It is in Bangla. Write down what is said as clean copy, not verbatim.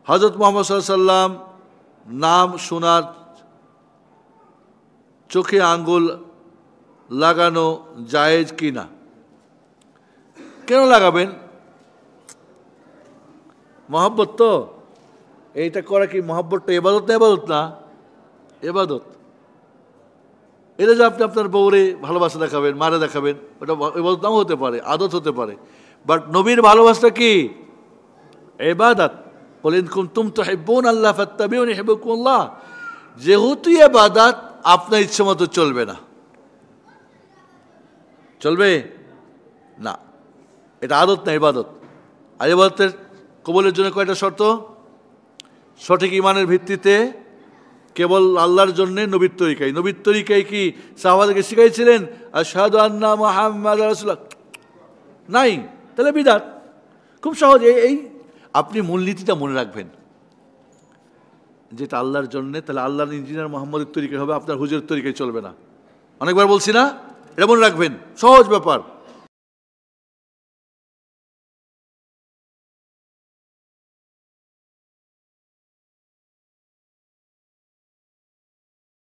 হযরত মুহাম্মদ সাল্লাল্লাহু আলাইহি সাল্লাম নাম শোনার চোখে আঙ্গুল লাগানো জায়েজ কি না? কেন লাগাবেন? মহব্বত তো। এইটা করা কি মহব্বতটা ইবাদত না? ইবাদত না, ইবাদত। এটা যে আপনি আপনার বউরে ভালোবাসা দেখাবেন, মারে দেখাবেন, ওটা ইবাদত নাও হতে পারে, আদত হতে পারে। বাট নবীর ভালোবাসা কি? ইবাদত। কুল ইন কুনতুম তুহিব্বুনা আল্লাহ ফাত্তাবিউনি ইউহিব্বুকুমুল্লাহ। যেহেতু ইবাদত, আপনার ইচ্ছে মতো চলবে না। চলবে না, এটা আদত না, ইবাদত। আর ইবাদতের কবুলের জন্য কয়টা শর্ত? সঠিক ইমানের ভিত্তিতে, কেবল আল্লাহর জন্যে, নবীর তরিকায়। নবীর তরিকায় কি সাহাবাদেরকে শিখাইছিলেন আশহাদু আন্না মুহাম্মাদার রাসূলুল্লাহ? নাই, তাহলে বিদআত। খুব সহজ। এই আপনি মূলনীতিটা মনে রাখবেন, যেটা আল্লাহর জন্যে, তাহলে আল্লাহর ইঞ্জিনিয়ার মোহাম্মদের তরিকায় হবে, আপনার হুজুরের তরিকায় চলবে না। অনেকবার বলছি না? এটা মনে রাখবেন, সহজ ব্যাপার।